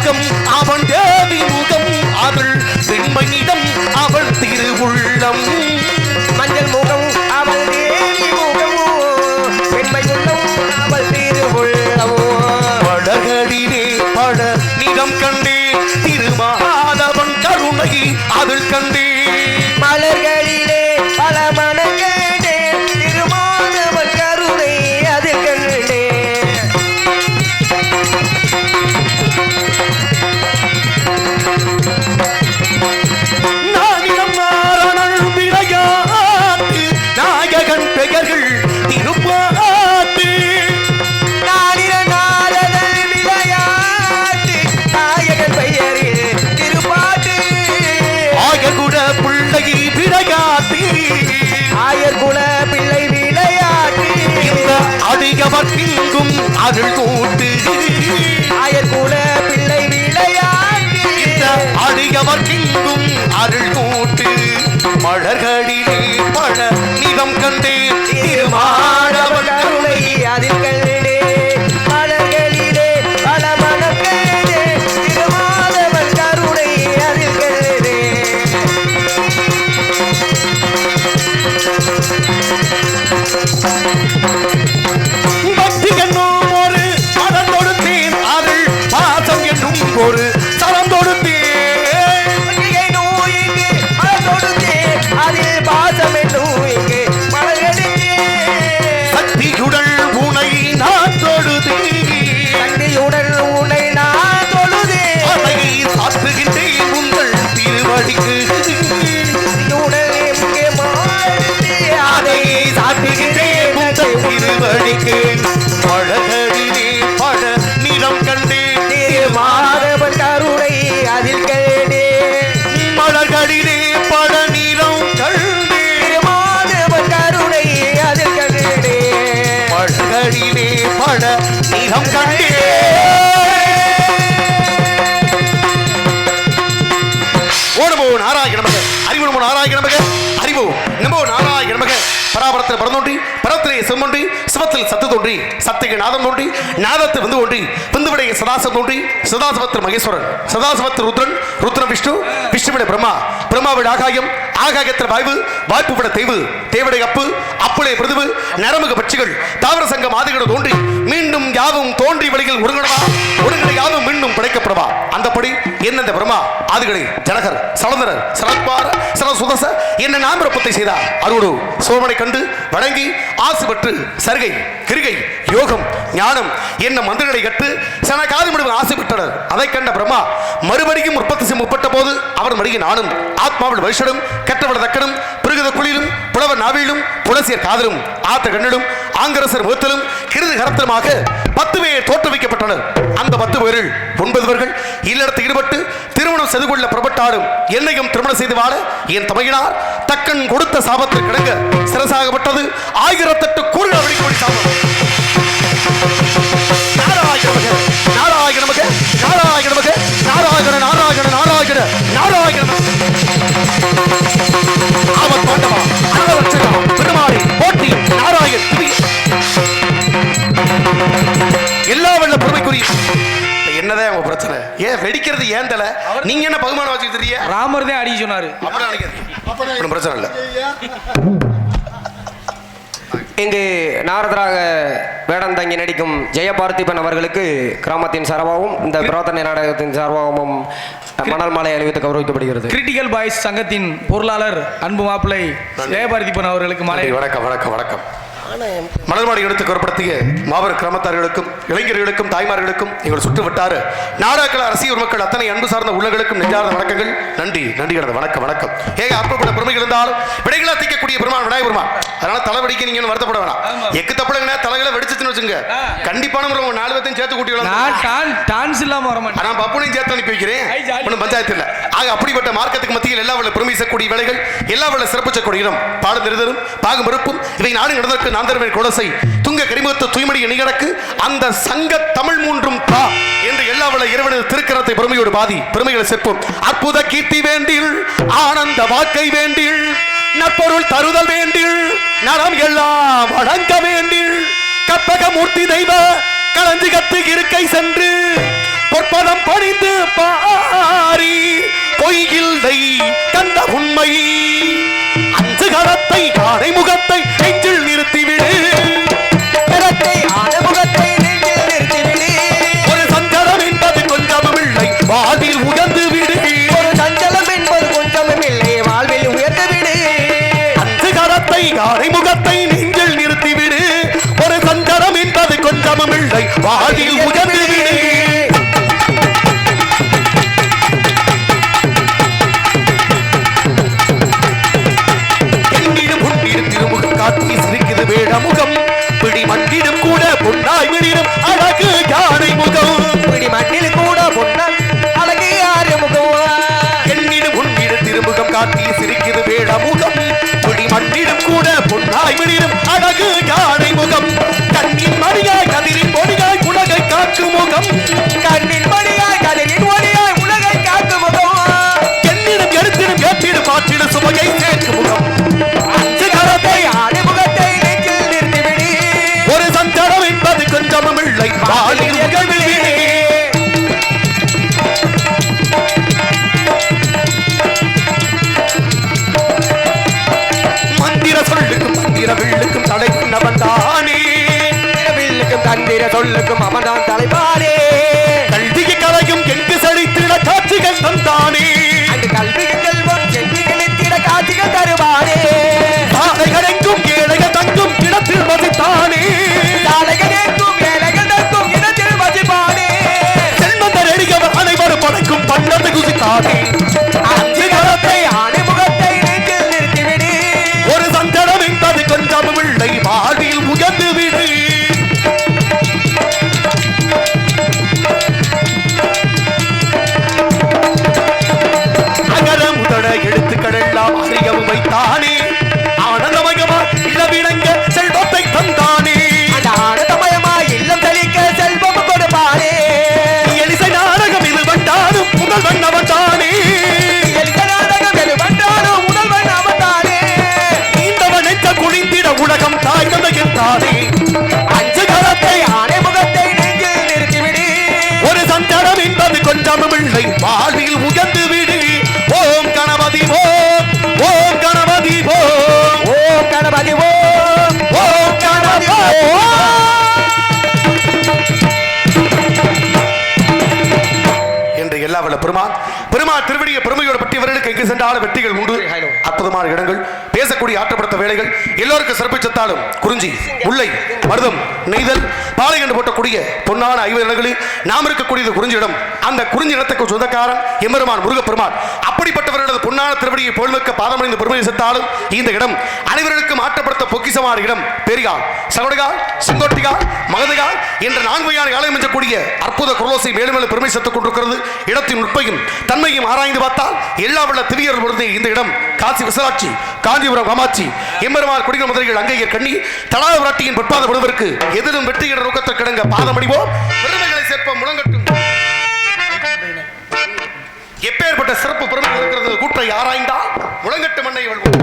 முகம் அவன் தேவி முகம் அவள் பெண்மணிடம் அவள் திருவுள்ளம் மஞ்சள் முகம் அவள் தேவி முகம் பெண்மை உள்ளம் அவள் திருவுள்ளம் படகடிலே பட நிறம் கண்டே திருமாதவன் கருணை அதில் கண்டே மலர்களிலே பல மனங்களே திருமாதவன் கருணை அதில் கண்டே நானிடம் நாரணன் விளையாட்டு நாயகன் பெயர்கள் திருப்பாட்டு நாரதன் விளையாட்டு நாயகன் பெயரில் திருப்பாட்டு ஆயகுட பிள்ளை விளையாட்டு ஆயர்குல பிள்ளை விளையாட்டு இந்த அதிகவர்க்கும் அருள் கூட்டு ஆயர்குல பிள்ளை விளையாட்டு இந்த அதிகவர்க்கும் அருள் கூட்டு மலர்களிலே பட நிறம் கண்டே திருமாடவன் கருணை அதில் கண்டே மலர்களிலே பல மனங்களே திருமாதவன் கருணை அதில் கண்டே பக்தி என்னும் ஒரு மரம் கொடுத்தேன் அருள் பாசம் என்னும் ஒரு சரம் கொடுத்தேன் நோய்க்கு மலர்கொடுத்தே அதில் பாசம் நோய்க்கு மலர்கொடுத்தே சக்தியுடன் உனை நான் தொழுதேன் சக்தியுடன் உன்னை நான் தொழுதே அதை சாத்துகின்றேன் உங்கள் திருவடிக்கு சக்தியுடன் எங்கே மாறுதே அதை சாத்துகின்றேன் உங்கள் திருவடிக்கு பழகடிலே பட நிறம் கண்டேன் மாதவன் கருணை அதில் கண்டே மலர்களிலே பட நிறம் கண்டேன் மாதவன் கருணை அதில் கண்டே மலர்களிலே பட நிறம் கண்டேன் ஓடுமோ நாராயண நமக அறிவுமோ நாராயண நமக அறிவோ நமோ நாராயண நமக பராபரத்தில் பரந்தோன்றி பரத்திலே செம்மொன்றி சிவத்தில் சத்து தோன்றி சத்திய நாதம் தோன்றி நாதத்தை வந்து ஒன்றி விந்துவிடைய சதாசம் தோன்றி சதாசிவத்தில் மகேஸ்வரன் சதாசிவத்தில் ருத்ரன் ருத்ர விஷ்ணு விஷ்ணுவிட பிரம்மா பிரம்மாவிட ஆகாயம் ஆகாயத்தில் வாய்வு வாய்ப்பு விட தெய்வு தேவடை அப்பு அப்புளே பிரிதுவு நரமுக பட்சிகள் தாவர சங்க மாதிரிகள் தோன்றி மீண்டும் யாவும் தோன்றி வழியில் ஒருங்கடவா ஒருங்கடை யாவும் மீண்டும் படைக்கப்படவா அந்தபடி என்னெந்த பிரம்மா ஆதிகளை ஜனகர் சலந்தரர் சரத்வார சரசுதச என்ன நாமரப்பத்தை செய்தார் அருடு சோமனை கண்டு வணங்கி ஆசை பெற்று சருகை கிருகை யோகம் ஞானம் என்ன மந்திரங்களை கட்டு சனகாதி முடிவு ஆசை பெற்றனர் அதை கண்ட பிரம்மா மறுபடியும் உற்பத்தி செய்ய முற்பட்ட போது அவர் மடிய நானும் ஆத்மாவில் வைஷடும் கற்றவட தக்கனும் பிருகத குளிலும் புலவர் நாவிலும் புலசியர் காதலும் ஆத்த கண்ணிலும் ஆங்கரசர் முகத்திலும் கிருது கரத்திலுமாக 10 பேர் தோற்றுவிக்கப்பட்டனர் அந்த 10 பேரில் 9 பேர்கள் இல்லறத்தில் ஈடுபட்டு திருமணம் செய்து கொள்ள புறப்பட்டாலும் என்னையும் திருமணம் செய்து வாழ என் தமையினார் தக்கன் கொடுத்த சாபத்தில் கிடங்க சிரசாகப்பட்டது 1008 கூறுகள் அடிக்கடி சாபம் நாராயண நமக நாராயண நமக நாராயண நாராயண நாராயண நாராயண ஆபத் பாண்டவா அனவரட்சகா பெருமாடி போட்டி நாராயண் எல்லா வெள்ள பொறுமைக்குரிய என்னதான் உங்க பிரச்சனை ஏன் வெடிக்கிறது ஏன் தலை நீங்க என்ன பகுமானம் வச்சுட்டு தெரிய ராமர் தான் அடி சொன்னாரு அப்படி நினைக்கிறேன் பிரச்சனை இல்லை இங்கு நாரதராக வேடம் தங்கி நடிக்கும் ஜெயபார்த்திபன் அவர்களுக்கு கிராமத்தின் சார்பாகவும் இந்த பிரார்த்தனை நாடகத்தின் சார்பாகவும் மணல் மாலை அணிவித்து கௌரவிக்கப்படுகிறது. கிரிட்டிக்கல் பாய்ஸ் சங்கத்தின் பொருளாளர் அன்பு மாப்பிள்ளை ஜெயபார்த்திபன் அவர்களுக்கு மாலை வணக்கம் வணக்கம் வணக்கம். மணல்மாடி எடுத்து குறிப்பிடத்திய மாபெரும் கிராமத்தார்களுக்கும் இளைஞர்களுக்கும் தாய்மார்களுக்கும் எங்கள் சுற்று விட்டாரு நாடாக்கள் அரசியல் மக்கள் அத்தனை அன்பு சார்ந்த உள்ளங்களுக்கும் நெஞ்சார்ந்த வணக்கங்கள். நன்றி நன்றி கிடந்த வணக்கம் வணக்கம். ஏக அற்புத பெருமைகள் இருந்தாலும் விடைகளா திக்கக்கூடிய பெருமான் விநாயகர் பெருமான். அதனால தலைவடிக்க நீங்க வருத்தப்பட வேணாம். எக்கு தப்பலங்க தலைகளை வெடிச்சுன்னு வச்சுங்க கண்டிப்பான ஒரு 4 பேர்த்தையும் சேர்த்து கூட்டி டான்ஸ் இல்லாம வர மாட்டேன். நான் பப்புனையும் சேர்த்து அனுப்பி வைக்கிறேன் ஒன்றும் பஞ்சாயத்து இல்லை. ஆக அப்படிப்பட்ட மார்க்கத்துக்கு மத்தியில் எல்லா வல்ல பெருமைசக்கூடிய வேலைகள் எல்லா வல்ல சிறப்புச்சக்கூடிய இடம் பாடும் நிறுதலும் பாகும் வெறுப்பும் இவை நாடு நடந்ததற்கு நான் தருவேன் கொலசை துங்க கரிமுகத்து தூய்மடிய நிகழக்கு அந்த சங்க தமிழ் மூன்றும் தா என்று எல்லா வல்ல இறைவனது திருக்கரத்தை பெருமையோடு பாதி பெருமைகளை சேர்ப்போம். அற்புத கீர்த்தி வேண்டில் ஆனந்த வாக்கை வேண்டில் நற்பொருள் தருதல் வேண்டில் நலம் எல்லாம் வழங்க வேண்டில் கற்பக மூர்த்தி தெய்வ களஞ்சிகத்து இருக்கை சென்று பொற்பதம் படித்து பாரி பொய்யில்லை கண்ட உண்மை அஞ்சு கரத்தை யானை முகத்தை நெஞ்சில் நிறுத்திவிடு ஒரு சஞ்சலம் என்பது கொஞ்சமும் இல்லை வாழ்வில் உயர்ந்து விடு அஞ்சு கரத்தை யானை முகத்தை நெஞ்சில் நிறுத்திவிடு ஒரு சஞ்சலம் என்பது கொஞ்சமும் இல்லை வாழ்வில் உயர்ந்து விடு காட்டி சிரிக்குது வேடமுகம் பிடி மண்ணிடும் கூட பொன்னாய் விடிடும் அழகு யானை முகம் பிடி மண்ணில் கூட பொன்னால் அழகு யாரு முகம் என்னிடும் உன்னிடு திருமுகம் காட்டி சிரிக்குது வேடமுகம் பிடி மண்ணிடும் கூட பொன்னாய் விடிடும் அழகு யானை முகம் கண்ணின் மணியாய் கதிரின் ஒளியாய் உலகை காக்கும் முகம் கண்ணின் மணியாய் கதிரின் ஒளியாய் உலகை காக்கும் முகம் என்னிடம் எடுத்திடும் கேட்டிடும் பாட்டிடும் சுமையை சேர்க்கும் முகம் அஞ்சு கரத்தை முகத்தை நெஞ்சில் நிறுத்திவிடு ஒரு சஞ்சலம் என்பது கொஞ்சமும் இல்லை வாழில் உகழ்ந்து விடு மந்திர சொல்லுக்கும் மந்திர வில்லுக்கும் தடை பண்ணவன் தானே வில்லுக்கும் தந்திர சொல்லுக்கும் அவன்தான் தலைப்பானே கல்விக்கு கலையும் எங்கு செழித்திட காட்சிகள் தந்தானே அந்த கல்விக்கு செல்வம் செல்விகளித்திட காட்சிகள் தருவானே சாலைகள் எங்கும் ஏழைகள் தங்கும் இடத்தில் வசித்தானே சாலைகள் எங்கும் ஏழைகள் தங்கும் இடத்தில் வசிப்பானே செல்வந்தர் எளியவர் அனைவரும் படைக்கும் பண்டத்தை குதித்தானே அஞ்சு கரத்தை ஆணைமுகத்தை நெஞ்சில் நிறுத்திவிடு ஒரு சஞ்சலம் என்பது கொஞ்சமும் இல்லை வாழ்வில் உயர்ந்து விடு அகர முதல எழுத்துக்கள் எல்லாம் அறியவும் வைத்தானே ஆனந்தமயமா இளவிளங்க செல்வத்தை தந்தானே அந்த ஆனந்தமயமா இல்லம் தெளிக்க செல்வம் கொடுப்பானே எலிசை நாடகம் இது வந்தாலும் முதல்வன் அவன் தானே எந்த நாடகம் எது வந்தாலும் முதல்வன் அவன்தானே நீந்தவன் என்ற குளிந்திட உலகம் தாய் தந்தையில் தானே அஞ்சு கரத்தை ஆணைமுகத்தை நெஞ்சில் நிறுத்திவிடு ஒரு சஞ்சலம் என்பது கொஞ்சமும் இல்லை வாழ்வில் உயர்ந்து விடு ஓம் கணபதி ஓம் ஓம் கணபதி ஓம் ஓம் கணபதி ஓம் ஓம் கணபதி என்று எல்லா வல்ல பெருமாள் திருவடியை பெருமையோடு பற்றியவர்களுக்கு எங்கு சென்றாலும் வெற்றிகள் உண்டு அற்புதமான இடங்கள் பேசக்கூடிய ஆற்றப்படுத்த வேலைகள் எல்லோருக்கும் சிறப்பிச்சத்தாலும் குறிஞ்சி முல்லை மருதம் நெய்தல் பாலை கண்டு போட்டக்கூடிய பொன்னான 50 இடங்களில் நாம் இருக்கக்கூடியது குறிஞ்சி இடம் அந்த குறிஞ்சி இடத்துக்கு சொந்தக்காரன் எம்பெருமான் முருகப்பெருமான் அப்படிப்பட்டவர்களது பொன்னான திருவடியை போல்மிக்க பாதமடைந்து பெருமையை செத்தாலும் இந்த இடம் அனைவருக்கும் ஆற்றப்படுத்த பொக்கிசமான இடம் பெரியார் சகோடகால் செங்கோட்டிகால் மகதகால் என்ற 4 வகையான ஆலயம் எஞ்சக்கூடிய அற்புத குரலோசை மேலும் மேலும் பெருமை செத்துக் கொண்டிருக்கிறது இடத்தின் நுட்பையும் தன்மையும் ஆராய்ந்து பார்த்தால் எல்லா வல்ல திவ்யர் பொருந்தே இந்த இடம் காசி விசாலாட்சி காஞ்சிபுரம் காமாட்சி எம்பெருமாள் குடிகள் முதலிகள் அங்கையர் கண்ணி தடாத விராட்டியின் பொற்பாத விடுவதற்கு எதிரும் வெற்றி என்ற நோக்கத்தை கிடங்க பாதமடிவோம் பெருமைகளை சேர்ப்போம் முழங்கட்டும் எப்பேற்பட்ட சிறப்பு பெருமை இருக்கிறது கூற்றை ஆராய்ந்தால் முழங்கட்டு மண்ணை வெல்வோம்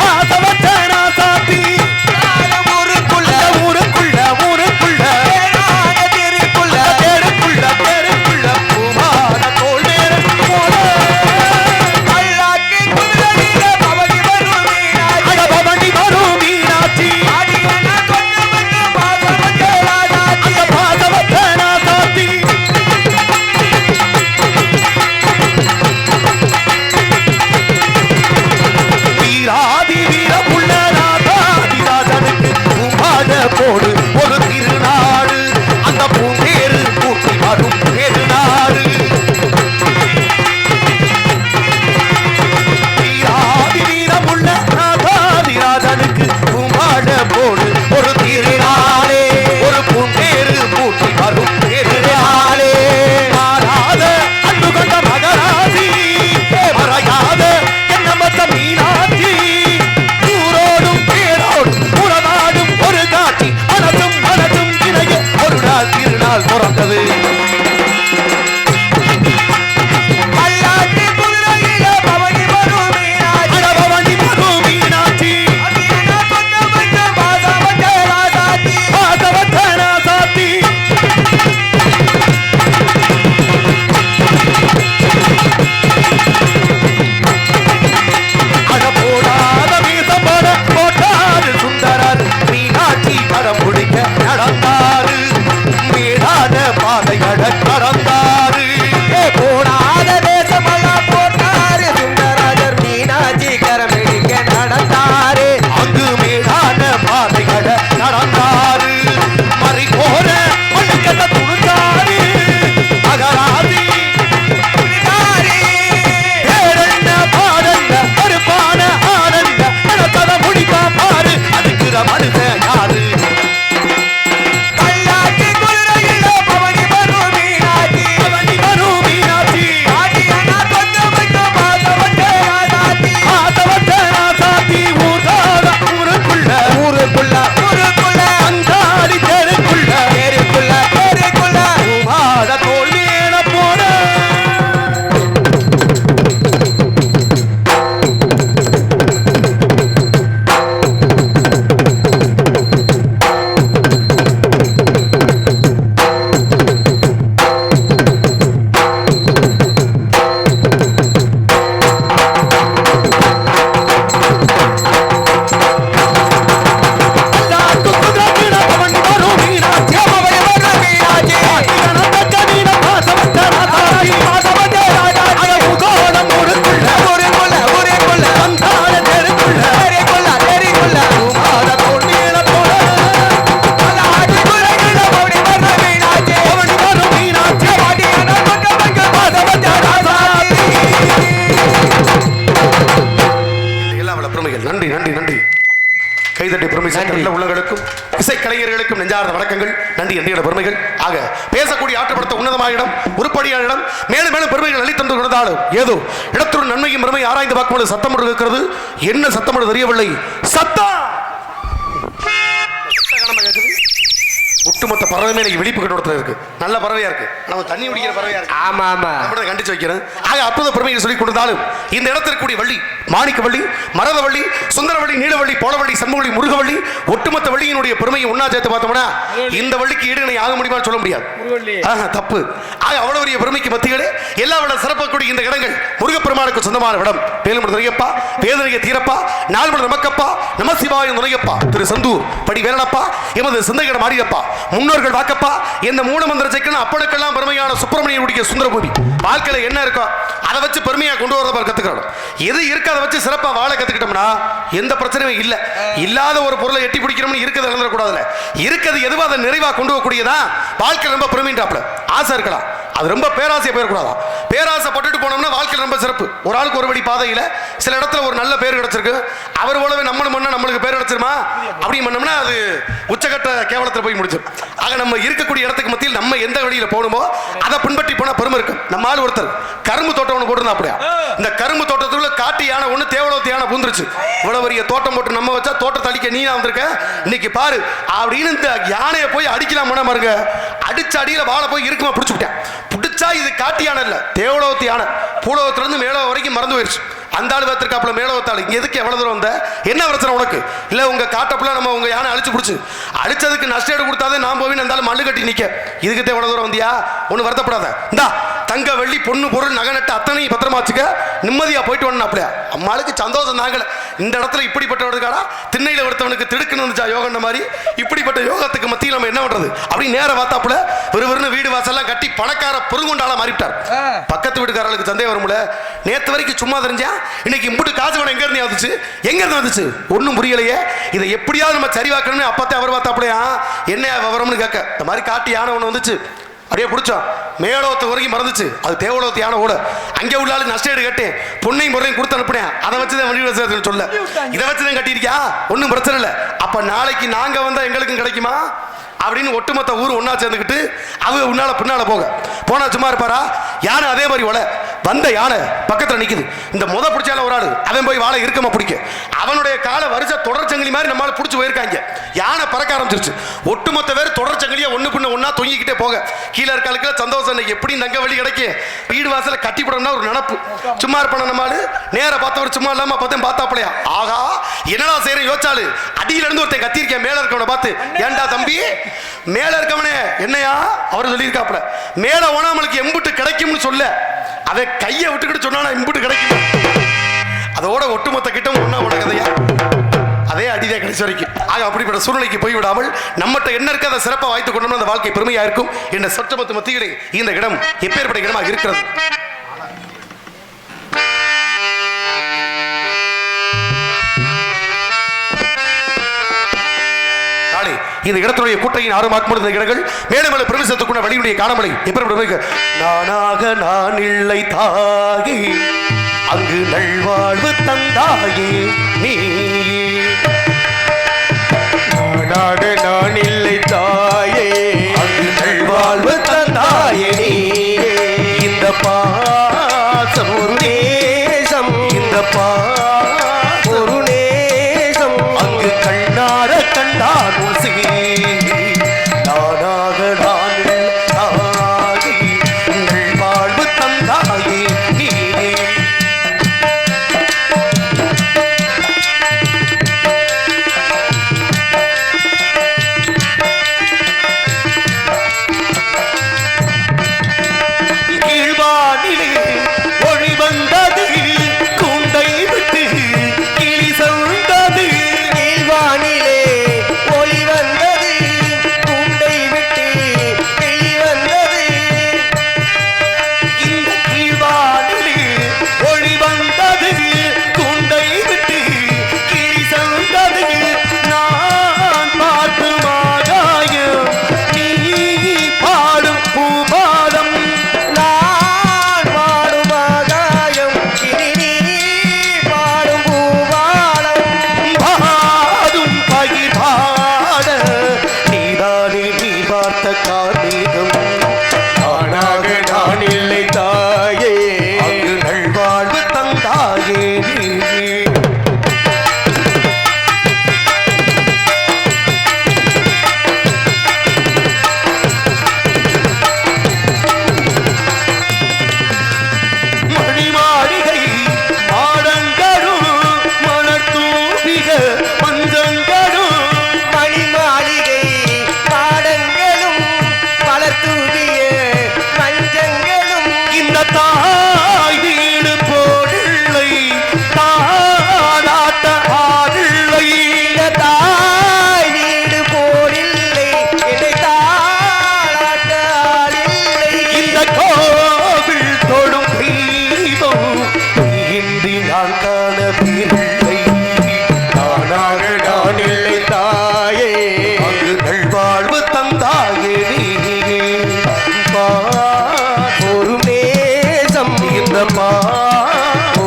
ஆசவட்ட வாசல் திறந்தது. நன்றி நன்றி நன்றி. கைதட்டி பெருமை சேர்ந்த உள்ளங்களுக்கும் இசைக்கலைஞர்களுக்கும் நெஞ்சார்ந்த வணக்கங்கள். நன்றி. எந்த பெருமைகள் ஆக பேசக்கூடிய ஆற்றப்படுத்த உன்னதமான இடம், உருப்படியான இடம், மேலும் மேலும் பெருமைகள் அளித்தந்து கொண்டாலும் ஏதோ இடத்துடன் நன்மையும் பெருமை ஆராய்ந்து பார்க்கும்போது சத்தம் இருக்கிறது. என்ன சத்தம் தெரியவில்லை. சத்தம் ஒட்டுமொத்த பறவைமே இன்னைக்கு விழிப்பு கட்டோடத்துல இருக்கு. நல்ல பறவையா இருக்கு. நம்ம தண்ணி குடிக்கிற பறவையா இருக்கு. ஆமா ஆமா. நம்ம கண்டிச்சு வைக்கிறேன். ஆக அற்புத பெருமையை சொல்லிக் கொடுத்தாலும் இந்த இடத்திற்கு கூடிய வள்ளி, மாணிக்க வள்ளி, மரத வள்ளி, சுந்தரவள்ளி, நீலவள்ளி, போலவள்ளி, சண்முகவள்ளி, முருகவள்ளி, ஒட்டுமொத்த வள்ளியினுடைய பெருமையை ஒன்னா சேர்த்து பார்த்தோம்னா இந்த வள்ளிக்கு ஈடு ஆக முடியுமான்னு சொல்ல முடியாது. தப்பு. ஆக அவ்வளவு பெரிய பெருமைக்கு மத்தியிலே எல்லா விட சிறப்பக்கூடிய இந்த இடங்கள் முருகப்பெருமானுக்கு சொந்தமான இடம். வேலுமணி துரையப்பா, வேதனைய தீரப்பா, நால்மணி நமக்கப்பா, நமசிவாய துரையப்பா, திரு சந்தூர் படி வேலனப்பா, எமது சிந்தையிடம் மாறியப்பா, முன்னோர்கள் வாக்கப்பா, இந்த மூலமந்திர சைக்கணும் அப்பனுக்கெல்லாம் பெருமையான சுப்பிரமணியனுடைய சுந்தரபூமி. வாழ்க்கையில என்ன இருக்கோ அதை வச்சு பெருமையா கொண்டு வரத கத்துக்கணும். எது இருக்க அதை வச்சு சிறப்பா வாழ கத்துக்கிட்டோம்னா எந்த பிரச்சனையும் இல்ல. இல்லாத ஒரு பொருளை எட்டி பிடிக்கிறோம்னு இருக்கிறத இழந்துடக்கூடாதுல. இருக்கிறது எதுவோ அதை நிறைவா கொண்டு வரக்கூடியதான் வாழ்க்கை. ரொம்ப பெருமைன்றாப்ல ஆசை இருக்கலாம், அது ரொம்ப பேராசையை போயிடக்கூடாதா. பேராசை பட்டுட்டு போனோம்னா வாழ்க்கை ரொம்ப சிறப்பு. ஒரு ஆளுக்கு ஒரு வழி பாதையில சில இடத்துல ஒரு நல்ல பேர் கிடைச்சிருக்கு. அவர் போலவே நம்மளும் பண்ணா நம்மளுக்கு பேர் கிடைச்சிருமா அப்படி பண்ணோம்னா அது உச்சகட்ட கேவலத்தில் போய் முடிச்சு. ஆக நம்ம இருக்கக்கூடிய இடத்துக்கு மத்தியில் நம்ம எந்த வழியில போகணுமோ அதை பின்பற்றி போனா பெருமை இருக்கு. நம்ம ஆள் ஒருத்தர் கரும்பு தோட்டம் ஒன்று போட்டுருந்தா அப்படியா, இந்த கரும்பு தோட்டத்துக்குள்ள காட்டு யானை ஒன்று தேவலோத்து யானை பூந்துருச்சு. இவ்வளவு பெரிய தோட்டம் போட்டு நம்ம வச்சா தோட்டத்தை அடிக்க நீ வந்திருக்க இன்னைக்கு பாரு அப்படின்னு இந்த யானையை போய் அடிக்கலாம் பாருங்க. அடிச்ச அடியில வாழை போய் இருக்குமா பிடிச்சுட்டேன். பிடிச்சா இது காட்டு யானை இல்ல, தேவலோத்து யானை. பூலோகத்துல இருந்து மேல வரைக்கும் மறந்து போயிடுச்சு. அந்த ஆள் பார்த்துருக்காப்புல மேலோத்தாள். இங்க எதுக்கு எவ்வளவு தூரம் வந்த, என்ன பிரச்சனை உனக்கு? இல்ல உங்க காட்டப்புல நம்ம உங்க யானை அழிச்சு பிடிச்சு அழிச்சதுக்கு நஷ்டேடு கொடுத்தாதே நான் போய் இருந்தாலும் மல்லு கட்டி நிக்க. இதுக்கு எவ்வளவு தூரம் வந்தியா? ஒண்ணு வருத்தப்படாத. இந்தா தங்க வெள்ளி பொண்ணு பொருள் நகை நட்டு அத்தனையும் பத்திரமா வச்சுக்க, நிம்மதியா போயிட்டு வரணும். அப்படியா அம்மாளுக்கு சந்தோஷம் தாங்கல. இந்த இடத்துல இப்படிப்பட்டவனுக்காடா திண்ணையில ஒருத்தவனுக்கு திடுக்குன்னு வந்துச்சா யோகன்ற மாதிரி. இப்படிப்பட்ட யோகத்துக்கு மத்தியில் நம்ம என்ன பண்றது அப்படி நேர பார்த்தாப்புல வெறுவெறுன்னு வீடு வாசல்லாம் கட்டி பணக்கார பொருங்குண்டால மாறிவிட்டார். பக்கத்து வீட்டுக்காரர்களுக்கு சந்தேகம் வரும்ல. நேத்து வரைக்கும் சும்மா தெரிஞ்சா இன்னைக்கு முட்டு காசு வேணும் எங்க இருந்து வந்துச்சு, எங்க இருந்து வந்துச்சு ஒன்னும் புரியலையே. இதை எப்படியாவது நம்ம சரிவாக்கணும்னு அப்பத்தே அவர் பார்த்தாப்புலையா என்ன விவரம்னு கேட்க. இந்த மாதிரி காட்டி யானை ஒண்ணு வந்துச்சு, அப்படியே பிடிச்சோம். மேலோத்து வரைக்கும் மறந்துச்சு. அது தேவலோத்து யானை ஓட அங்கே உள்ளாலும் நஷ்டேடு கட்டேன், பொண்ணையும் முறையும் கொடுத்து அனுப்புனேன். அதை வச்சுதான் வண்டி சொல்ல, இதை வச்சுதான் கட்டியிருக்கியா, ஒன்றும் பிரச்சனை இல்லை. அப்ப நாளைக்கு நாங்க வந்தா எங்களுக்கும் கிடைக்குமா அப்படின்னு ஒட்டுமொத்த ஊர் ஒன்னா சேர்ந்துக்கிட்டு அவங்க உன்னால பின்னால போக போனா சும்மா இருப்பாரா? யானை அதே மாதிரி ஓட வந்த யானை பக்கத்துல நிக்குது. இந்த முத பிடிச்சால ஒரு ஆளு அவன் போய் வாழை இருக்கமா பிடிக்க அவனுடைய காலை வரிசை தொடர் சங்கிலி மாதிரி நம்மளால பிடிச்சி போயிருக்காங்க. யானை பறக்க ஆரம்பிச்சிருச்சு. ஒட்டுமொத்த பேர் தொடர் சங்கிலியா ஒண்ணு பின்ன ஒன்னா தொங்கிக்கிட்டே போக கீழே இருக்காளுக்கு சந்தோஷம். எப்படி தங்க வழி கிடைக்கும் வீடு வாசல கட்டி போடணும்னா ஒரு நினப்பு. சும்மா இருப்பான நம்மளு நேர பார்த்தவர் சும்மா இல்லாம பார்த்தாப்பலையா ஆகா என்னடா செய்யற யோசாலு அடியில இருந்து ஒருத்தன் கத்திருக்கேன் மேல இருக்கவனை பார்த்து ஏண்டா தம்பி மேல இருக்கவனே என்னையா அவர் சொல்லியிருக்காப்ல மேல ஓனாமலுக்கு எம்புட்டு கிடைக்கும்னு சொல்ல அதை கையை விட்டுக்கிட்டு சொன்னா எம்புட்டு கிடைக்கும். அதோட ஒட்டுமொத்த கிட்டம் ஒன்னா உன கதையா அதே அடிதான் கடைசி வரைக்கும். ஆக அப்படிப்பட்ட சூழ்நிலைக்கு போய்விடாமல் நம்மகிட்ட என்ன இருக்க அதை சிறப்பாக வாய்த்து கொண்டோம்னா அந்த வாழ்க்கை பெருமையா இருக்கும் என்ற சொற்றமத்து மத்தியிலே இந்த இடம் எப்பேற்பட்ட இடமாக இருக்கிறது. இந்த இடத்துடைய கூட்டையின் ஆறுமாக்கும் இந்த இடங்கள் மேலும் மேலும் பிரவேசத்துக்குள்ள வழியுடைய காணமலை எப்படி நானாக நான் இல்லை தாகி அங்கு நல்வாழ்வு தந்தாயே நீ நானாக நான் இல்லை தாயே அங்கு நல்வாழ்வு தந்தாயே நீ இந்த பாசம் ஒரு நேசம் இந்த ஒரு நேசம் அங்கு கண்ணார கண்டான்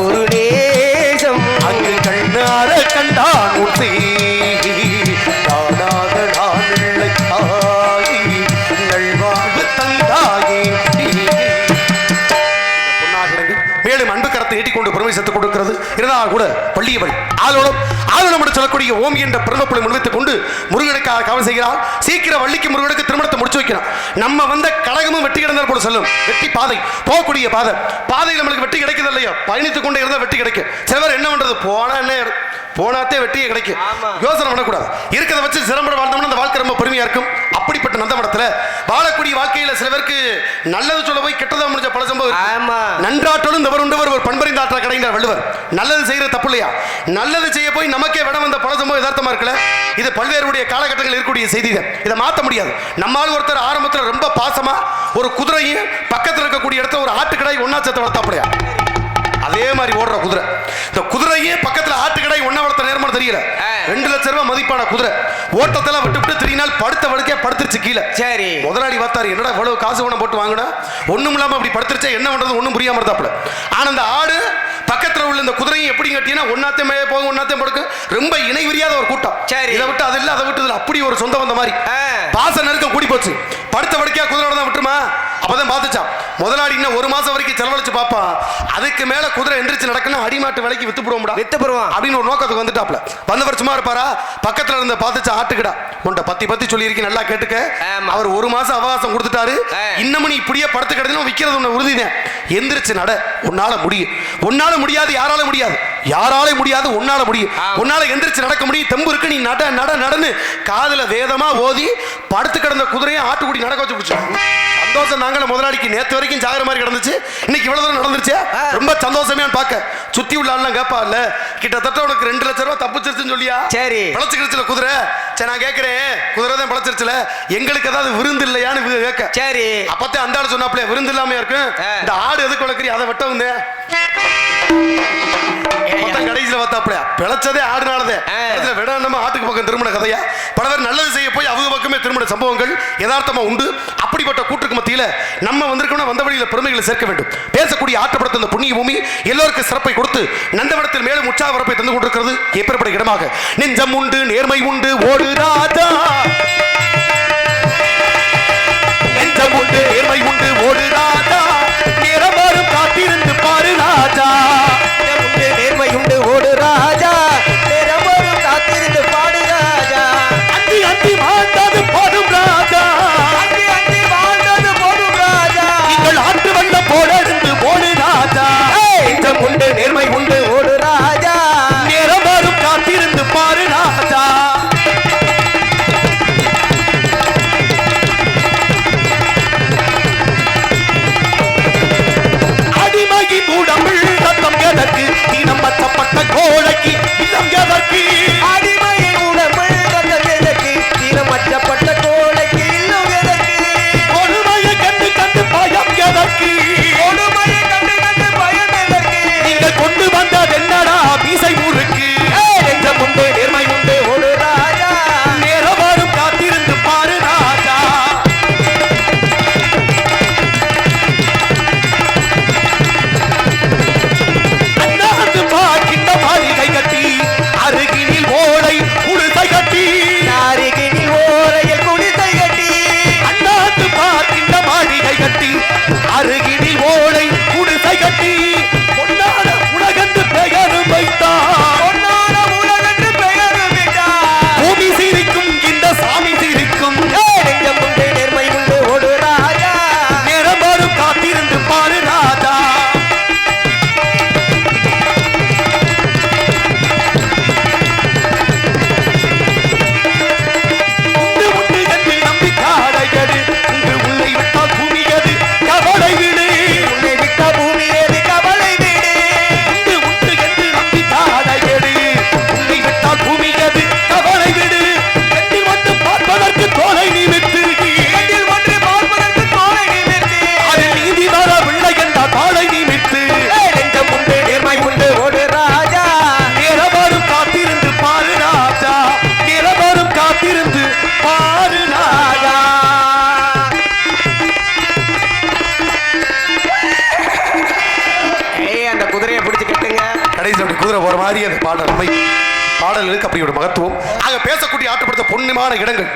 ஒரு நேசம் அங்கு கண்ணார கண்டான் ஊசி நானாக நான் இல்லை தாயி நல்வாழ்வு தந்தாயே மேலும் அன்பு கரத்தை ஏற்றிக்கொண்டு பெருமை சேர்த்துக் கொடுக்கிறது. இருந்தால் கூட பள்ளியவள் ஆளுநம் என்று சொல்லக்கூடிய ஓம் என்ற பிறந்தப்புளை முன்வைத்துக் கொண்டு முருகனுக்காக காவல் செய்கிறார். சீக்கிரம் வள்ளிக்கு முருகனுக்கு திருமணத்தை முடிச்சு வைக்கிறான். நம்ம வந்த கடகமும் வெட்டி கிடந்தால் கூட சொல்லும் வெட்டி பாதை போகக்கூடிய பாதையில் நம்மளுக்கு வெட்டி கிடைக்கிறது இல்லையா பயணித்துக் கொண்டே இருந்தால் வெட்டி கிடைக்கும். சிலவர் என்ன பண்றது போனாத்தே வெட்டியே கிடைக்கும். யோசனை பண்ணக்கூடாது. இருக்கிறத வச்சு சிரமப்பட வாழ்ந்தோம்னா அந்த வாழ்க்கை ரொம்ப பெருமையா இருக்கும். அப்படிப்பட்ட நந்தவனத்துல வாழக்கூடிய வாழ்க்கையில சிலவருக்கு நல்லது சொல்ல போய் கெட்டதா முடிஞ்ச பல சம்பவம். நன்றாற்றலும் தவறு உண்டவர் ஒரு பண்பறிந்த ஆற்ற கடைந்தார் வள்ளுவர். நல்லது செய்யற தப்பு இல்லையா? நல்லது செய்ய போய் நமக்கே விட வந்த பல சம்பவம் யதார்த்தமா இருக்கல. இது பல்வேறுடைய காலகட்டங்கள் இருக்கக்கூடிய செய்தி. இதை மாற்ற முடியாது. நம்மால் ஒருத்தர் ஆரம்பத்தில் ரொம்ப பாசமா ஒரு குதிரையும் பக்கத்தில் இருக்கக்கூடிய இடத்துல ஒரு ஆட்டுக்கடாய் ஒன்னா சேர்த்து வளர்த்தாப்பலையா அதே மாதிரி ஓடுற குதிரை. இந்த குதிரையே பக்கத்துல ஆட்டுக்கடாய் ஒன்னா வளர்த்த நேரமா தெரியல. 2 லட்சம் ரூபாய் மதிப்பான குதிரை ஓட்டத்தெல்லாம் விட்டு 3 நாள் படுத்த வடுக்கே படுத்துருச்சு கீழே. சரி முதலாளி பார்த்தாரு என்னடா இவ்வளவு காசு பணம் போட்டு வாங்கினா ஒண்ணும் இல்லாம அப்படி படுத்துருச்சா என்ன பண்றது ஒண்ணும் புரியாம இருந்தாப்புல. ஆனா அந்த ஆடு பக்கத்துல உள்ள இந்த குதிரையும் எப்படி கட்டினா ஒன்னாத்தே மேலே போகும் ஒன்னாத்தே படுக்கும். ரொம்ப இணை விரியாத ஒரு கூட்டம். இதை விட்டு அது இல்ல அதை விட்டு அப்படி ஒரு சொந்த வந்த மாதிரி பாச நெருக்கம் கூடி போச்சு. படுத்த வடுக்கையா குதிரை தான் விட்டுருமா அப்பதான் பார்த்துச்சான் முதலாளி இன்னும் ஒரு மாசம் வரைக்கும் செலவழிச்சு பார்ப்பான். அதுக்கு மேல குதிரை எந்திரிச்சு நடக்கணும், அடிமாட்டு விலைக்கு வித்து போடுவோம்டா அப்படின்னு ஒரு நோக்கத்துக்கு வந்துட்டாப்ல. வந்தவர் சும்மா இருப்பாரா? பக்கத்துல இருந்த பார்த்துச்சா ஆட்டுக்கிடா உன்ட்ட பத்தி சொல்லியிருக்கேன், நல்லா கேட்டுக்க. அவர் ஒரு மாசம் அவகாசம் கொடுத்துட்டாரு. இன்னமும் நீ இப்படியே படுத்து கிடந்து விற்கிறது உன்னை உறுதிதான். எந்திரிச்சு நட, உன்னால முடியும். உன்னால முடியாது, யாரால முடியாது, யாராலே முடியாது, உன்னால முடியும். உன்னால எந்திரிச்சு நடக்க முடியும், தெம்பு இருக்கு, நீ நட நட நடன்னு காதுல வேதமா ஓதி படுத்து கிடந்த குதிரையை ஆட்டுக்குடி நடக்க வச்சு பிடிச்சோம். சந்தோஷம் தாங்கல முதலாளிக்கு. நேத்து வரைக்கும் ஜாகிர மாதிரி கிடந்துச்சு, இன்னைக்கு இவ்வளவு தூரம் நடந்துருச்சு, ரொம்ப சந்தோஷமே பார்க்க. சுத்தி உள்ள ஆள்லாம் கேப்பா இல்ல, கிட்டத்தட்ட உனக்கு 2 லட்சம் ரூபாய் தப்பிச்சிருச்சுன்னு சொல்லியா? சரி, பிழைச்சுக்கிடுச்சுல குதிரை. சரி, நான் கேட்கிறேன், குதிரை தான் பிழைச்சிருச்சுல, எங்களுக்கு ஏதாவது விருந்து இல்லையான்னு கேட்க. சரி, அப்பத்தே அந்த ஆள் சொன்னாப்ல, விருந்து இல்லாம இருக்கும், இந்த ஆடு எதுக்கு வளர்க்குறீ, அதை வெட்ட வந்தேன். கடைசியில பார்த்தாப்ல பிழைச்சதே ஆடுனாலதே. விட நம்ம ஆட்டுக்கு பக்கம் திருமண கதையா? பல பேர் நல்லது செய்ய போய் அவங்க பக்கமே திருமண சம்பவங்கள் யதார்த்தமா உண்டு. அப்படிப்பட்ட கூட்டுக்கு மத்தியில நம்ம வந்திருக்கோம், வந்த வழியில பெருமைகளை சேர்க்க வேண்டும். பேசக்கூடிய ஆற்றப்படுத்த இந்த புண்ணிய பூமி எல்லோருக்கும் சிறப்பை கொடுத்து நந்தவனத்தில் மேலும் உற்சாக வரப்பை தந்து கொண்டிருக்கிறது. எப்பேற்பட்ட இடமாக நெஞ்சம் உண்டு, நேர்மை உண்டு, ஓடு ராஜா. நெஞ்சம் உண்டு, நேர்மை உண்டு, ஓடு ராஜா. நேரமாறும் காத்திருந்து பாரு ராஜா. நேர்மை உண்டு, ஓடு ராஜா. நேரமாறும் காத்திருந்து பாடு ராஜா. அந்தி அந்தி வாழ்ந்தது போடும் ராஜா. அந்தி அந்தி வாழ்ந்தது போடும் ராஜா. நீங்கள் ஆற்று வெள்ளம் போல இருந்து போடு ராஜா. நெஞ்சம் உண்டு, நேர்மை உண்டு, ஓடு ராஜா. நேரமாறும் காத்திருந்து பாரு ராஜா. அடிமையின் உடம்பில் ரத்தம் எதற்கு, தினம் மற்றப்பட்ட கோழைக்கு இளம் எதற்கு. அடிமையின் உடம்பில் ரத்தம் எதற்கு, தினம் மற்றப்பட்ட கோழைக்கு இல்லம் எதற்கு. கொடுமையை கண்டு கண்டு பயம் எதற்கு. கொடுமையை கண்டு கண்டு பயம் எதற்கு. நீங்கள் கொண்டு வந்தது என்னடா மீசை ஊருக்கு. நெஞ்சம் உண்டு, நேர்மை உண்டு, ஒரு ராஜா. நேரமாறும் காத்திருந்து பாரு ராஜா. அண்ணாந்து பார்க்கின்ற மாளிகை கட்டி, அருகினில் ஓடை குடிசை கட்டி. அருகினில் ஓடையில் குடிசை கட்டி. அண்ணாந்து பார்க்கின்ற மாளிகை கட்டி, அருகினில் ஓடை குடிசை கட்டி. பொன்னான உலகென்று பெயரும் வைத்தார். பொன்னான உலகென்று பெயரும் வைத்தார். பூமி சிரிக்கும், இந்த சாமி சிரிக்கும். நெஞ்சம் உண்டு, நேர்மை உண்டு, ஓடு ராஜா. நேரமாறும் காத்திருந்து பாரு ராஜா. உண்டு உண்டு என்று நம்பி காடையடு, உண்டு உள்ளை விட்டால் பூமியது கவலை விடு. உள்ளை விட்டா பூமியது கவலை விடு. உண்டு உண்டு என்று நம்பி காடையடு, உள்ளை விட்டால் பூமியது கவலை விடு. கண்ணில் ஒன்று பார்ப்பதற்கு தோலை நிமித்து. கண்ணில் ஒன்று பார்ப்பதற்கு தோலை நிமித்து. அதில் நீதி வரவில்லை என்றால் தாளை நிமித்து. நெஞ்சம் உண்டு, நேர்மை உண்டு, ஓடு ராஜா. நேரமாறும் காத்திருந்து பாரு ராஜா. நேரமாறும் காத்திருந்து பாரு ராஜா. அந்த குதிரையை பிடிச்சு கட்டுங்க. கடைசி அப்படி குதிரை போற மாதிரி அந்த பாடல் அமை பாடல்களுக்கு அப்படி ஒரு மகத்துவம். ஆக பேசக்கூடிய ஆட்டப்படுத்த பொன்னிமான இடங்கள்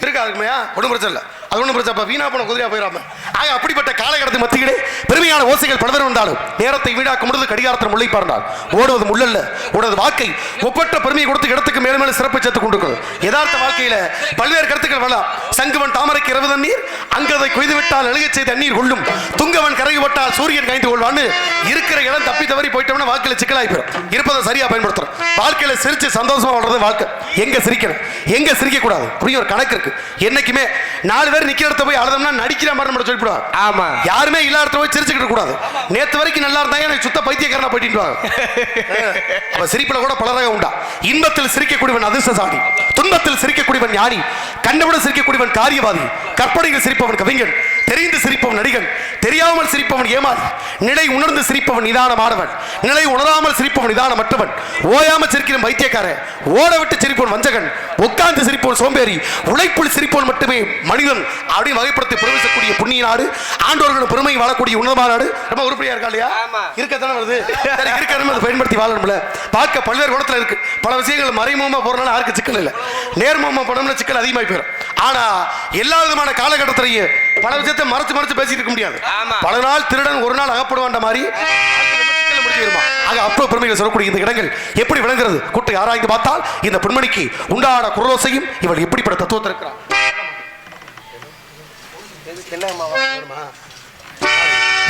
இருக்கா? இருக்குமையா? ஒன்றும் பிரச்சனை இல்லை, அது ஒன்றும் பிரச்சனை. வீணா போன குதிரையா போயிடாம. ஆக அப்படிப்பட்ட காலகட்டத்தை மத்தியிலே பெருமையான ஓசைகள் பலதர வந்தாலும் நேரத்தை வீணாக்கும் பொழுது கடிகாரத்தில் முல்லை பார்ந்தால் ஓடுவது முள்ளல்ல, உனது வாழ்க்கை ஒப்பற்ற பெருமையை கொடுத்து இடத்துக்கு மேலும் மேலும் சிறப்பை சேர்த்துக் கொண்டிருக்கிறது. யதார்த்த வாழ்க்கையில பல்வேறு கருத்துக்கள் வரலாம். சங்குவன் தாமரைக்கு இரவு தண்ணீர், அங்கதை கொய்து விட்டால் அழுகச் செய்த தண்ணீர் கொள்ளும். துங்கவன் கரையை விட்டால் சூரியன் காய்ந்து கொள்வான்னு இருக்கிற இடம் தப்பி தவறி போயிட்டோம்னா வாழ்க்கையில சிக்கலாகி போயிடும். இருப்பதை சரியா பயன்படுத்துறோம். வாழ்க்கையில சிரிச்சு சந்தோஷமா வாழ்றது வாழ்க்கை. எங்க சிரிக்கணும், எங்க சிரிக்க கூடாது அப்படி ஒரு கணக்கு இருக்கு. என்னைக்குமே 4 பேர் நிக்கிற இடத்த போய் அழுதோம்னா நடிக்கிற மாதிரி நம்ம சொல்லிவிடுவாங்க. ஆமா, யாருமே இல்லாத இடத்த போய் சிரிச்சுக்கிட்டு கூடாது. நேத்து வரைக்கும் நல்லா இருந்தாங்க, எனக்கு சுத்த பைத்தியக்காரனா போயிட்டு. அப்ப சிரிப்புல கூட பல ரகம் உண்டா. இன்பத்தில் சிரிக்கக்கூடியவன் அதிர்ஷ்டசாலி, துன்பத்தில் சிரிக்கக்கூடியவன் ஞானி, கண்டவுடன் சிரிக்கக்கூடியவன் காரியவாதி, கற்பனையில் சிரிப்பவன் கவிஞன், தெரிந்து சிரிப்பவன் நடிகன், தெரியாமல் சிரிப்பவன் ஏமாறி, நிலை உணர்ந்து சிரிப்பவன் நிதானமானவன், நிலை உணராமல் சிரிப்பவன் நிதானமற்றவன், ஓயாமல் சிரிக்கிற பைத்தியக்காரன், ஓட விட்டு சிரிப்பவன் வஞ்சகன், உட்கார்ந்து சிரிப்பவன் சோம்பேறி, உழைப்பில் சிரிப்பவன் மட்டுமே மனிதன் அப்படின்னு வகைப்படுத்தி பிரவேசிக்கக்கூடிய புண்ணிய நாடு, ஆண்டோர்களும் பெருமை வாழக்கூடிய உன்னதமான நாடு. ரொம்ப உருப்படியா இருக்கா இல்லையா? இருக்கத்தானே வருது. இருக்கிற பயன்படுத்தி வாழணும்ல. பார்க்க பல்வேறு குணத்துல இருக்கு. பல விஷயங்கள் மறைமுகமா போறதுனால யாருக்கு சிக்கல் இல்லை, நேர்முகமா போனோம்னா சிக்கல் அதிகமாகி போயிடும். ஆனா எல்லா விதமான காலகட்டத்திலேயே பல விஷயத்தை மறைச்சு பேசிட்டு இருக்க முடியாது. ஆமா. பல நாள் திருடன் ஒரு நாள் அகப்படுவான்ற மாதிரி அப்போ பெருமைகள் சொல்லக்கூடிய இந்த இடங்கள் எப்படி விளங்குறது கூட்டை ஆராய்ந்து பார்த்தால் இந்த பெண்மணிக்கு உண்டான குரோசையும் இவள் எப்படிப்பட்ட தத்துவத்தில் இருக்கிறார்.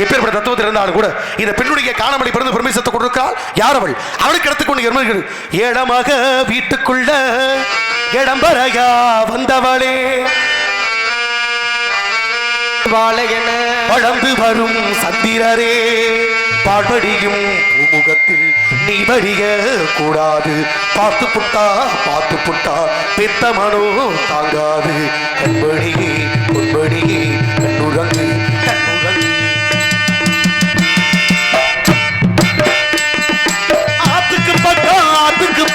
எப்பேற்பட்ட தத்துவத்தில் இருந்தாலும் கூட இந்த பெண்ணுடைய காணமலை பிறந்து பெருமை சத்து கொண்டிருக்கிறாள். யார் அவள்? அவளுக்கு எடுத்துக்கொண்டு எருமைகள் ஏடமாக வீட்டுக்குள்ள இடம்பரையா வந்தவளே வளர்ந்து வரும் சந்திரரே பாழ்படியும் பூமுகத்தில் நீ வழிய கூடாது. பார்த்து புட்டா பெத்த மனோ தாங்காது. கண்படியே பொன்படியே கண்ணுறங்கு ஆத்துக்கு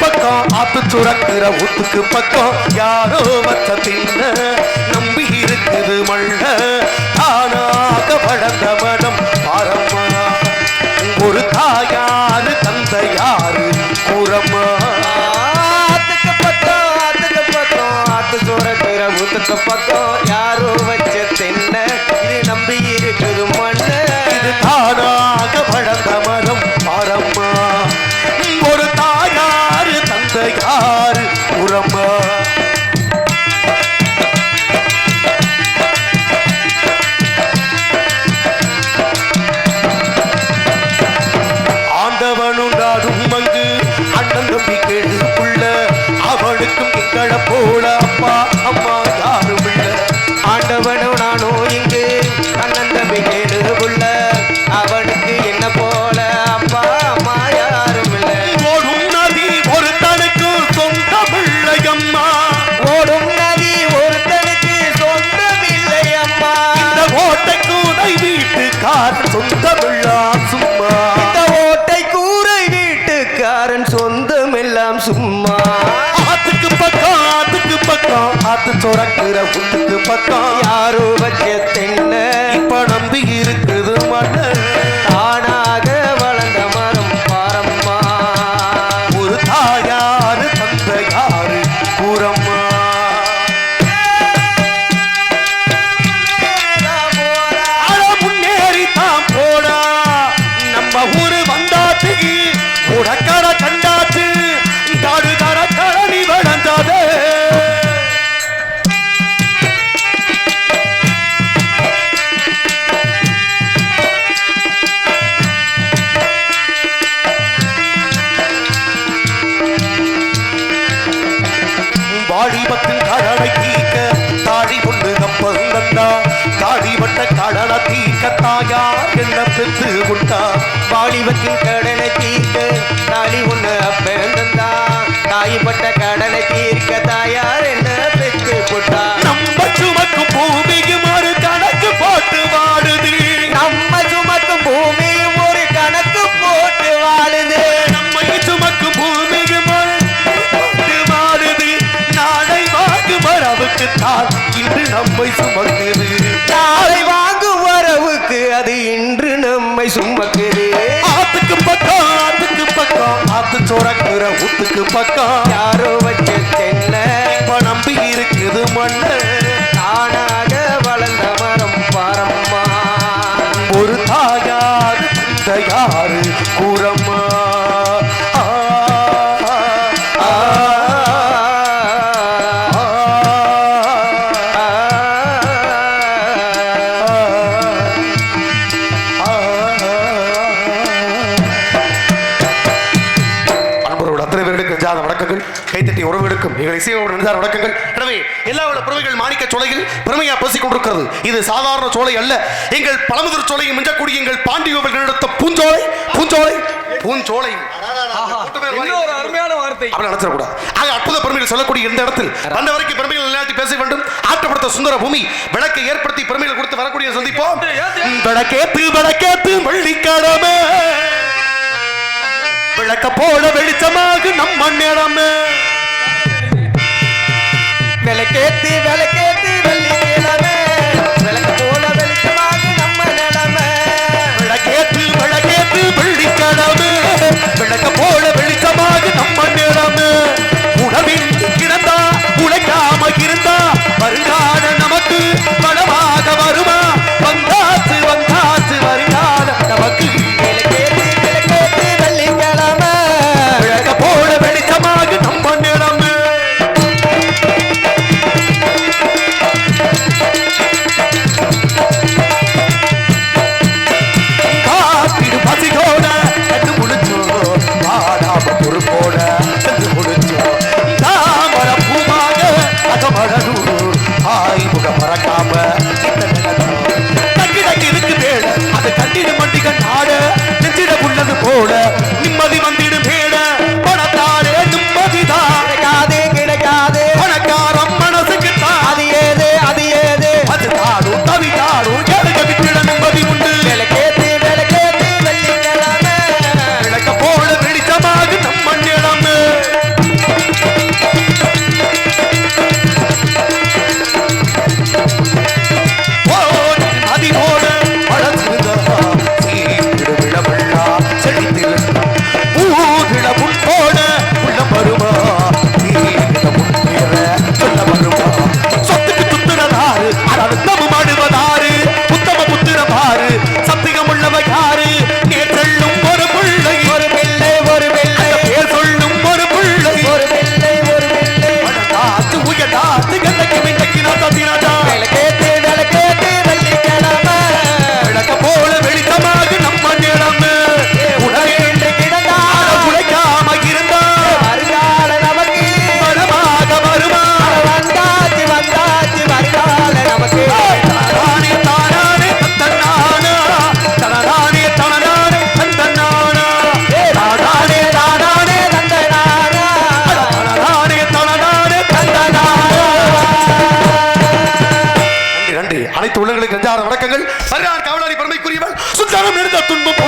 பக்கம் ஆத்து சுரக்கிற ஊத்துக்கு பக்கம் யாரோ வச்ச தின்ன நம்பி இருக்குது மள்ள தானாக வளர்ந்த மனம் பாரம்மா. ஒரு தாயாரு தந்தையாரு கூறம்மா. ஆத்துக்கு பக்கம் ஆத்து சுரக்கிற ஊத்துக்கு பக்கம் யாரோ வச்ச தின்ன இது நம்பி இருக்குது மண்ண. இது தானாக வளர்ந்த மனம் பாரம்மா. ஒரு தாயாரு தந்தையாரு கூறம்மா. அவனுக்கும் எங்களை போல அப்பா அம்மா யாரும் இல்ல. ஆண்டவனும் நானும் இங்கு அண்ணன் தம்பி கேடு புள்ள அவனுக்கு என்ன போல அப்பா அம்மா யாரும் இல்லை. ஓடும் நதி ஒருத்தனுக்கு சொந்தமில்லை அம்மா. ஓடும் நதி ஒருத்தனுக்கு சொந்தமில்லை அம்மா. இந்த ஓட்டை கூரை வீட்டுக்காரன் சொந்தமில்லாம் சும்மா. இந்த ஓட்டை கூரை வீட்டுக்காரன் சொந்தமெல்லாம் சும்மா. ஆத்துக்கு பக்கம் ஆத்து சுரக்கிற புத்துக்கு பக்கம் யாரோ வச்ச தென்ன இப்ப நம்பி இருக்குது மண்ண. தானாக வளர்ந்த மரம் பாரம்மா. ஒரு தாயாரு தந்தையாரு கூறம்மா. முன்னேறி தான் போடா நம்ம ஊரு வந்தாச்சு. உடக்கட கண்டாச்சு காடு கரக்கழனி வளர்ந்தது. வாடிபத்தின் கடனை தீக்க தாடி கொண்டு கப்பந்தா. தாடிபட்ட கடனை தீக்க தாயார் என்ன பெற்று விட்டா. வாலிபத்தின் கடனை தீர்க்க தாலி ஒண்ணு அப்பந்தா. தாய்ப்பட்ட கடனை தீர்க்க தாயார் என்ன பெற்று போட்டா. நம்ம சுமக்கும் பூமியும் ஒரு கணக்கு போட்டு வாடுது. நம்ம சுமக்கும் பூமியும் ஒரு கணக்கு போட்டு வாழுது. நம்மை சுமக்கும் பூமியும் ஒரு போட்டு வாடுது. நாளை வாங்கும் வரவுக்கு தான் இன்று நம்மை சுமக்குது. நாளை வாங்கும் வரவுக்கு அது இன்று நம்மை சுமக்குது. ஆத்துக்கு பக்கம் ஆத்து சோரக்குற ஊத்துக்கு பக்கம் யாரோ வச்ச தென்ன இப்ப நம்பி இருக்குது மண்ணு. தானாக வளர்ந்த மரம் பாரம்மா. ஒரு தாயாரு தந்தையாரு கூறம்மா. கைத்தட்டி உறவுகளுக்கும் எங்கள் இசையோடு நினைந்தார் வணக்கங்கள். எனவே எல்லா புறவைகள் மாணிக்க சோலைகள் பெருமையா பேசிக் கொண்டிருக்கிறது. இது சாதாரண சோலை அல்ல. எங்கள் பழமுதிர் சோலையை மிஞ்சக்கூடிய எங்கள் பாண்டியோவில் நடத்த பூஞ்சோலை பூஞ்சோலை பூஞ்சோலை. அருமையான வார்த்தை. அப்படி நடத்தக்கூடாது. ஆக அற்புத பெருமைகள் சொல்லக்கூடிய இந்த இடத்தில் வந்த வரைக்கும் பெருமைகள் நிலைநாட்டி பேச வேண்டும். ஆற்றப்படுத்த சுந்தர பூமி விளக்கை ஏற்படுத்தி பெருமைகள் கொடுத்து வரக்கூடிய சந்திப்போம். விளக்கேத்து வெள்ளிக்கிழமை விளக்க போல வெளிச்சமாக நம்ம நிலமே. விளக்கேத்தி வெள்ளிக்கிழமை விளக்க போல வெளிச்சமாக நம்ம நிலமை. விளக்கேத்து வெள்ளிக்கிழமை விளக்க போல வெளிச்சமாக நம்ம நிலமே. உணவில் கிடந்தா உழைக்காம இருந்தா வருங்க அனைத்து உள்ளங்களுக்கு நெஞ்சார்ந்த வணக்கங்கள். சரியான காவலாளி பெருமைக்குரியவன் சுந்தரம் எடுத்த துன்பம்